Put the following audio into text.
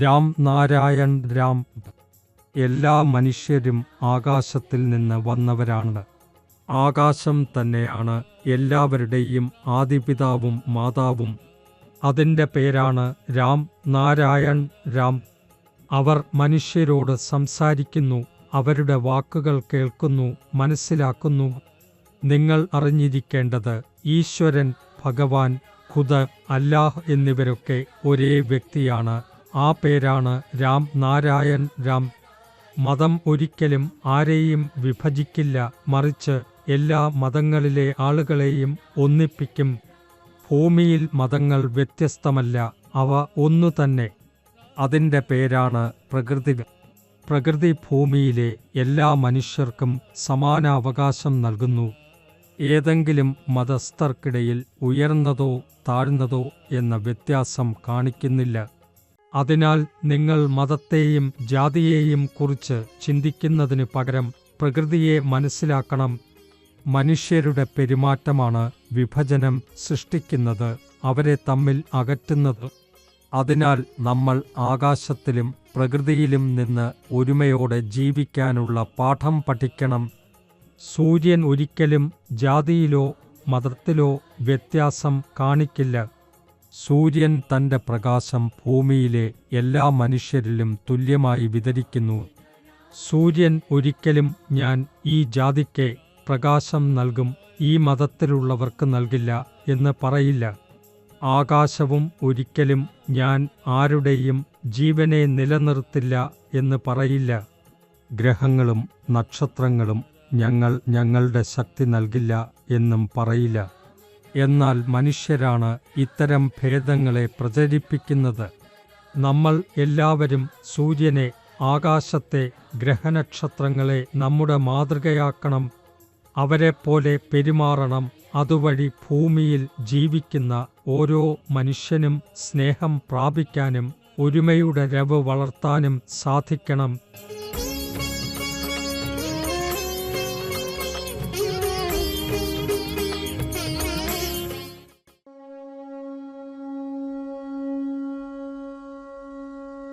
രാം നാരായൺ രാം. എല്ലാ മനുഷ്യരും ആകാശത്തിൽ നിന്ന് വന്നവരാണ്. ആകാശം തന്നെയാണ് എല്ലാവരുടെയും ആദിപിതാവും മാതാവും. അതിൻ്റെ പേരാണ് രാം നാരായൺ രാം. അവർ മനുഷ്യരോട് സംസാരിക്കുന്നു, അവരുടെ വാക്കുകൾ കേൾക്കുന്നു, മനസ്സിലാക്കുന്നു. നിങ്ങൾ അറിഞ്ഞിരിക്കേണ്ടത് ഈശ്വരൻ, ഭഗവാൻ, ഖുദ്, അല്ലാഹ് എന്നിവരൊക്കെ ഒരേ വ്യക്തിയാണ്. ആ പേരാണ് രാം നാരായൺ രാം. മതം ഒരിക്കലും ആരെയും വിഭജിക്കില്ല, മറിച്ച് എല്ലാ മതങ്ങളിലെ ആളുകളെയും ഒന്നിപ്പിക്കും. ഭൂമിയിൽ മതങ്ങൾ വ്യത്യസ്തമല്ല, അവ ഒന്നു തന്നെ. അതിൻ്റെ പേരാണ് പ്രകൃതി. പ്രകൃതി ഭൂമിയിലെ എല്ലാ മനുഷ്യർക്കും സമാനാവകാശം നൽകുന്നു. ഏതെങ്കിലും മതസ്ഥർക്കിടയിൽ ഉയർന്നതോ താഴ്ന്നതോ എന്ന വ്യത്യാസം കാണിക്കുന്നില്ല. അതിനാൽ നിങ്ങൾ മതത്തെയും ജാതിയെയും കുറിച്ച് ചിന്തിക്കുന്നതിന് പകരം പ്രകൃതിയെ മനസ്സിലാക്കണം. മനുഷ്യരുടെ പെരുമാറ്റമാണ് വിഭജനം സൃഷ്ടിക്കുന്നത്, അവരെ തമ്മിൽ അകറ്റുന്നത്. അതിനാൽ നമ്മൾ ആകാശത്തിലും പ്രകൃതിയിലും നിന്ന് ഒരുമയോടെ ജീവിക്കാനുള്ള പാഠം പഠിക്കണം. സൂര്യൻ ഒരിക്കലും ജാതിയിലോ മതത്തിലോ വ്യത്യാസം കാണിക്കില്ല. സൂര്യൻ തൻ്റെ പ്രകാശം ഭൂമിയിലെ എല്ലാ മനുഷ്യരിലും തുല്യമായി വിതരിക്കുന്നു. സൂര്യൻ ഒരിക്കലും ഞാൻ ഈ ജാതിക്ക് പ്രകാശം നൽകും, ഈ മതത്തിലുള്ളവർക്ക് നൽകില്ല എന്ന് പറയില്ല. ആകാശവും ഒരിക്കലും ഞാൻ ആരുടെയും ജീവനെ നിലനിർത്തില്ല എന്ന് പറയില്ല. ഗ്രഹങ്ങളും നക്ഷത്രങ്ങളും ഞങ്ങളുടെ ശക്തി നൽകില്ല എന്നും പറയില്ല. എന്നാൽ മനുഷ്യരാണ് ഇത്തരം ഭേദങ്ങളെ പ്രചരിപ്പിക്കുന്നത്. നമ്മൾ എല്ലാവരും സൂര്യനെ, ആകാശത്തെ, ഗ്രഹനക്ഷത്രങ്ങളെ നമ്മുടെ മാതൃകയാക്കണം. അവരെപ്പോലെ പെരുമാറണം. അതുവഴി ഭൂമിയിൽ ജീവിക്കുന്ന ഓരോ മനുഷ്യനും സ്നേഹം പ്രാപിക്കാനും ഒരുമയുടെ രവ് വളർത്താനും സാധിക്കണം.